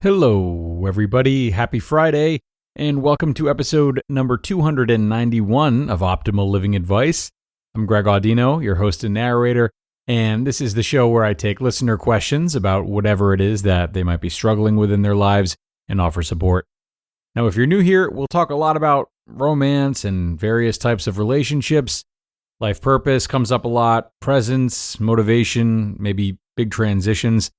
Hello, everybody. Happy Friday, and welcome to episode number 291 of Optimal Living Advice. I'm Greg Audino, your host and narrator, and this is the show where I take listener questions about whatever it is that they might be struggling with in their lives and offer support. Now, if you're new here, we'll talk a lot about romance and various types of relationships. Life purpose comes up a lot, presence, motivation, maybe big transitions,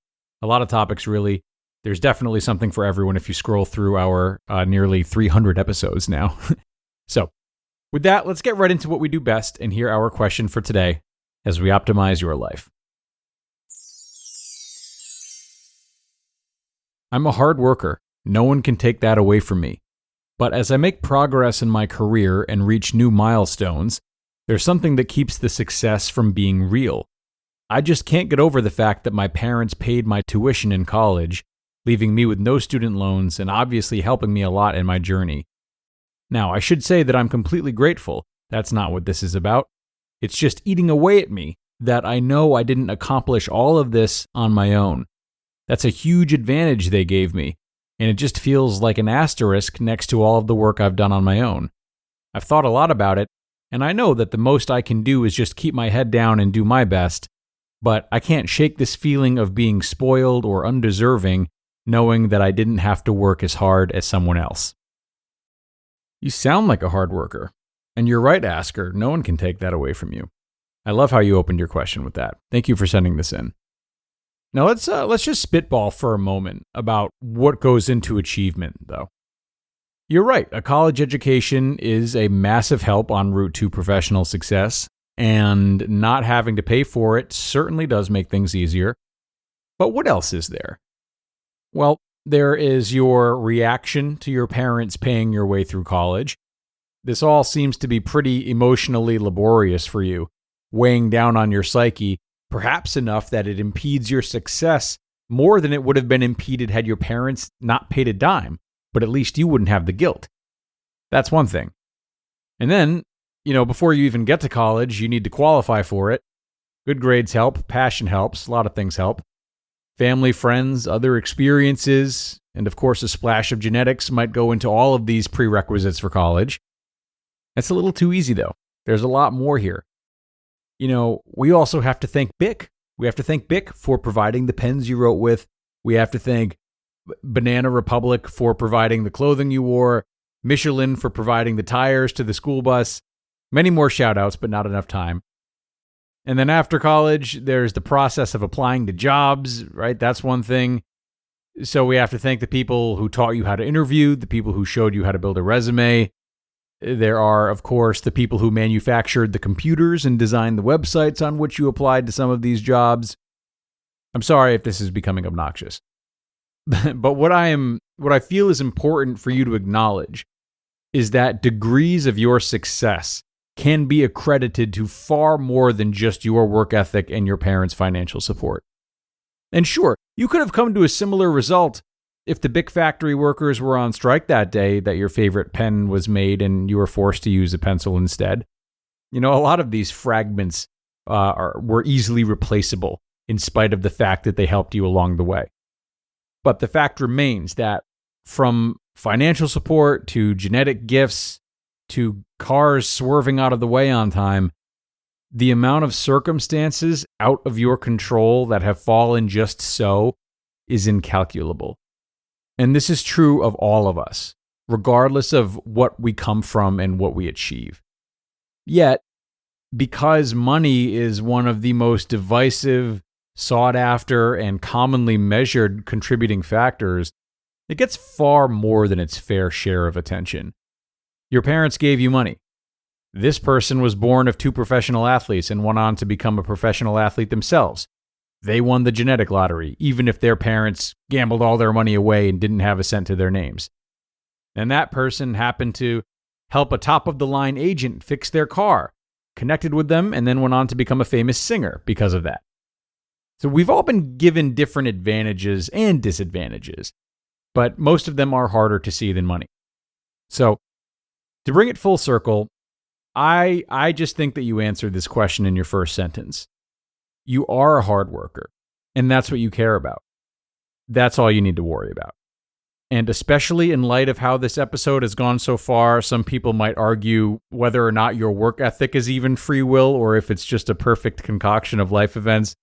a lot of topics really. There's definitely something for everyone if you scroll through our nearly 300 episodes now. So, with that, let's get right into what we do best and hear our question for today as we optimize your life. I'm a hard worker. No one can take that away from me. But as I make progress in my career and reach new milestones, there's something that keeps the success from being real. I just can't get over the fact that my parents paid my tuition in college, leaving me with no student loans and obviously helping me a lot in my journey. Now, I should say that I'm completely grateful. That's not what this is about. It's just eating away at me that I know I didn't accomplish all of this on my own. That's a huge advantage they gave me, and it just feels like an asterisk next to all of the work I've done on my own. I've thought a lot about it, and I know that the most I can do is just keep my head down and do my best, but I can't shake this feeling of being spoiled or undeserving knowing that I didn't have to work as hard as someone else. You sound like a hard worker, and you're right, Asker. No one can take that away from you. I love how you opened your question with that. Thank you for sending this in. Now let's just spitball for a moment about what goes into achievement, though. You're right. A college education is a massive help en route to professional success, and not having to pay for it certainly does make things easier. But what else is there? Well, there is your reaction to your parents paying your way through college. This all seems to be pretty emotionally laborious for you, weighing down on your psyche, perhaps enough that it impedes your success more than it would have been impeded had your parents not paid a dime, but at least you wouldn't have the guilt. That's one thing. And then, before you even get to college, you need to qualify for it. Good grades help, passion helps, a lot of things help. Family, friends, other experiences, and of course a splash of genetics might go into all of these prerequisites for college. That's a little too easy though. There's a lot more here. We also have to thank BIC. We have to thank BIC for providing the pens you wrote with. We have to thank Banana Republic for providing the clothing you wore, Michelin for providing the tires to the school bus. Many more shout outs, but not enough time. And then after college, there's the process of applying to jobs, right? That's one thing. So we have to thank the people who taught you how to interview, the people who showed you how to build a resume. There are, of course, the people who manufactured the computers and designed the websites on which you applied to some of these jobs. I'm sorry if this is becoming obnoxious. But what I feel is important for you to acknowledge is that degrees of your success can be accredited to far more than just your work ethic and your parents' financial support. And sure, you could have come to a similar result if the BIC factory workers were on strike that day that your favorite pen was made and you were forced to use a pencil instead. A lot of these fragments were easily replaceable in spite of the fact that they helped you along the way. But the fact remains that from financial support to genetic gifts to cars swerving out of the way on time, the amount of circumstances out of your control that have fallen just so is incalculable. And this is true of all of us, regardless of what we come from and what we achieve. Yet, because money is one of the most divisive, sought after, and commonly measured contributing factors, it gets far more than its fair share of attention. Your parents gave you money. This person was born of two professional athletes and went on to become a professional athlete themselves. They won the genetic lottery, even if their parents gambled all their money away and didn't have a cent to their names. And that person happened to help a top-of-the-line agent fix their car, connected with them, and then went on to become a famous singer because of that. So we've all been given different advantages and disadvantages, but most of them are harder to see than money. So, to bring it full circle, I just think that you answered this question in your first sentence. You are a hard worker, and that's what you care about. That's all you need to worry about. And especially in light of how this episode has gone so far, some people might argue whether or not your work ethic is even free will or if it's just a perfect concoction of life events.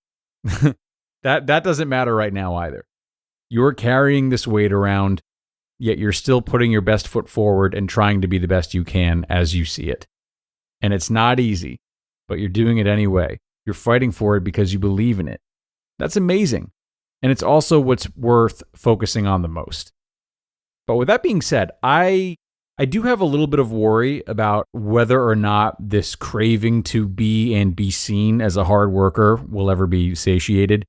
That doesn't matter right now either. You're carrying this weight around, yet you're still putting your best foot forward and trying to be the best you can as you see it. And it's not easy, but you're doing it anyway. You're fighting for it because you believe in it. That's amazing. And it's also what's worth focusing on the most. But with that being said, I do have a little bit of worry about whether or not this craving to be and be seen as a hard worker will ever be satiated.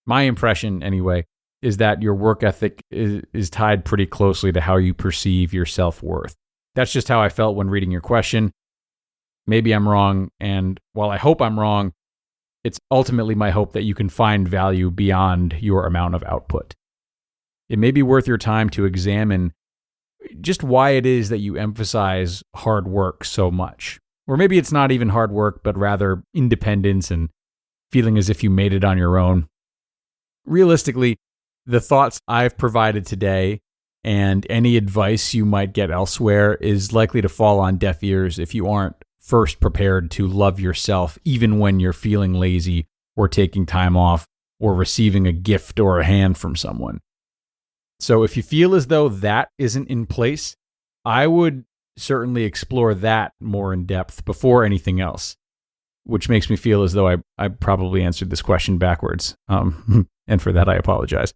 My impression, anyway, is that your work ethic is tied pretty closely to how you perceive your self-worth. That's just how I felt when reading your question. Maybe I'm wrong, and while I hope I'm wrong, it's ultimately my hope that you can find value beyond your amount of output. It may be worth your time to examine just why it is that you emphasize hard work so much. Or maybe it's not even hard work, but rather independence and feeling as if you made it on your own. Realistically, the thoughts I've provided today and any advice you might get elsewhere is likely to fall on deaf ears if you aren't first prepared to love yourself even when you're feeling lazy or taking time off or receiving a gift or a hand from someone. So if you feel as though that isn't in place, I would certainly explore that more in depth before anything else, which makes me feel as though I probably answered this question backwards. And for that, I apologize.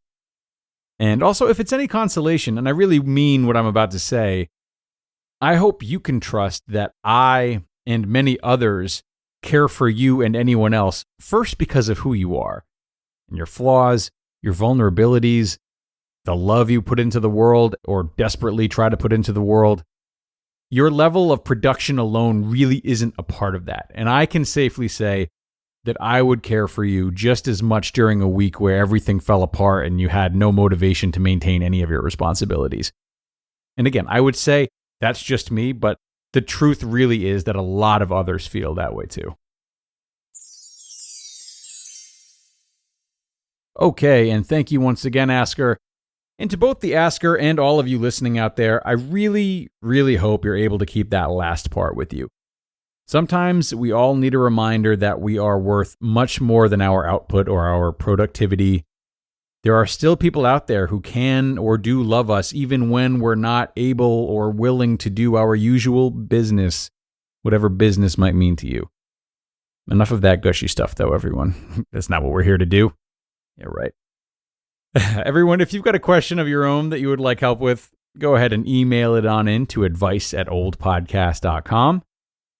And also, if it's any consolation, and I really mean what I'm about to say, I hope you can trust that I and many others care for you and anyone else first because of who you are and your flaws, your vulnerabilities, the love you put into the world or desperately try to put into the world. Your level of production alone really isn't a part of that. And I can safely say that I would care for you just as much during a week where everything fell apart and you had no motivation to maintain any of your responsibilities. And again, I would say that's just me, but the truth really is that a lot of others feel that way too. Okay, and thank you once again, Asker. And to both the asker and all of you listening out there, I really, really hope you're able to keep that last part with you. Sometimes we all need a reminder that we are worth much more than our output or our productivity. There are still people out there who can or do love us even when we're not able or willing to do our usual business, whatever business might mean to you. Enough of that gushy stuff, though, everyone. That's not what we're here to do. Yeah, right. Everyone, if you've got a question of your own that you would like help with, go ahead and email it on in to advice@oldpodcast.com.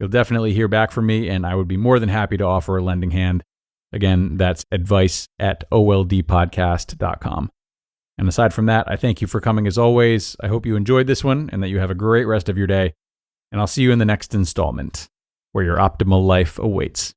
You'll definitely hear back from me, and I would be more than happy to offer a lending hand. Again, that's advice@oldpodcast.com. And aside from that, I thank you for coming as always. I hope you enjoyed this one and that you have a great rest of your day. And I'll see you in the next installment, where your optimal life awaits.